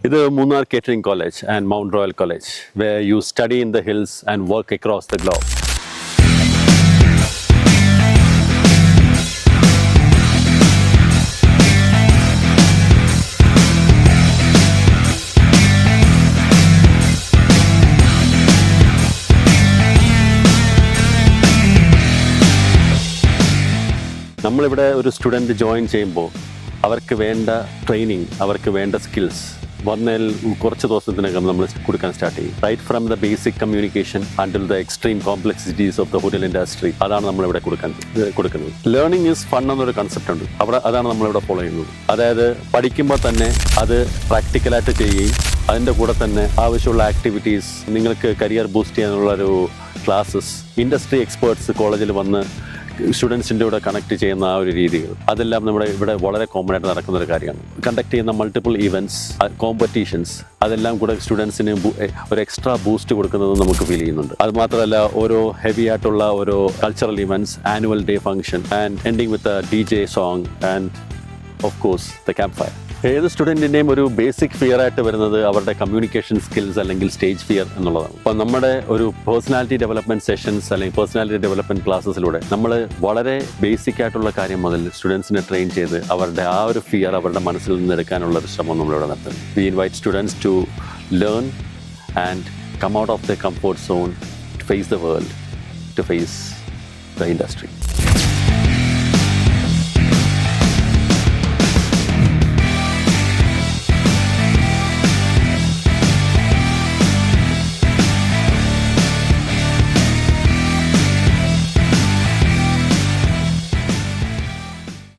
This is Munnar Catering College and Mount Royal College, where you study in the hills and work across the globe. നമ്മളിവിടെ ഒരു student join ചെയ്യുമ്പോൾ അവർക്ക് വേണ്ട training, അവർക്ക് വേണ്ട skills വന്നതിൽ കുറച്ച് ദിവസത്തിനകം നമ്മൾ കൊടുക്കാൻ സ്റ്റാർട്ട് ചെയ്യും. Right from the basic communication until the extreme complexities of the hotel industry. അതാണ് നമ്മളിവിടെ കൊടുക്കുന്നത്. ലേണിംഗ് ഈസ് ഫൺ എന്നൊരു കൺസെപ്റ്റ് ഉണ്ട്. അതാണ് നമ്മളിവിടെ ഫോളോ ചെയ്യുന്നത്. അതായത് പഠിക്കുമ്പോൾ തന്നെ അത് പ്രാക്ടിക്കലായിട്ട് ചെയ്യുകയും അതിൻ്റെ കൂടെ തന്നെ ആവശ്യമുള്ള ആക്ടിവിറ്റീസ്, നിങ്ങൾക്ക് കരിയർ ബൂസ്റ്റ് ചെയ്യാനുള്ളൊരു ക്ലാസ്സസ്, ഇൻഡസ്ട്രി എക്സ്പേർട്സ് കോളേജിൽ വന്ന് സ്റ്റുഡൻസിൻ്റെ കൂടെ കണക്ട് ചെയ്യുന്ന ആ ഒരു രീതികൾ, അതെല്ലാം നമ്മുടെ ഇവിടെ വളരെ കോമൺ ആയിട്ട് നടക്കുന്ന ഒരു കാര്യമാണ്. കണ്ടക്ട് ചെയ്യുന്ന മൾട്ടിപ്പിൾ ഇവൻറ്റ്സ്, കോമ്പറ്റീഷൻസ്, അതെല്ലാം കൂടെ സ്റ്റുഡൻസിന് ഒരു എക്സ്ട്രാ ബൂസ്റ്റ് കൊടുക്കുന്നത് നമുക്ക് ഫീൽ ചെയ്യുന്നുണ്ട്. അത് മാത്രമല്ല, ഓരോ ഹെവി ആയിട്ടുള്ള ഓരോ cultural events, annual day function and ending with DJ song and of course the camp fire. ഏത് സ്റ്റുഡൻറ്റിൻ്റെയും ഒരു ബേസിക് ഫിയർ ആയിട്ട് വരുന്നത് അവരുടെ കമ്മ്യൂണിക്കേഷൻ സ്കിൽസ് അല്ലെങ്കിൽ സ്റ്റേജ് ഫിയർ എന്നുള്ളതാണ്. അപ്പോൾ നമ്മുടെ ഒരു പേഴ്സണാലിറ്റി ഡെവലപ്മെൻറ്റ് സെഷൻസ് അല്ലെങ്കിൽ പേഴ്സണാലിറ്റി ഡെവലപ്മെൻറ്റ് ക്ലാസ്സസിലൂടെ നമ്മൾ വളരെ ബേസിക് ആയിട്ടുള്ള കാര്യം മുതൽ സ്റ്റുഡൻസിനെ ട്രെയിൻ ചെയ്ത് അവരുടെ ആ ഒരു ഫിയർ അവരുടെ മനസ്സിൽ നിന്ന് എടുക്കാനുള്ള ഒരു ശ്രമം നമ്മളിവിടെ നടത്തുന്നു. We invite students to learn and come out of the comfort zone, to face the world, to face the industry.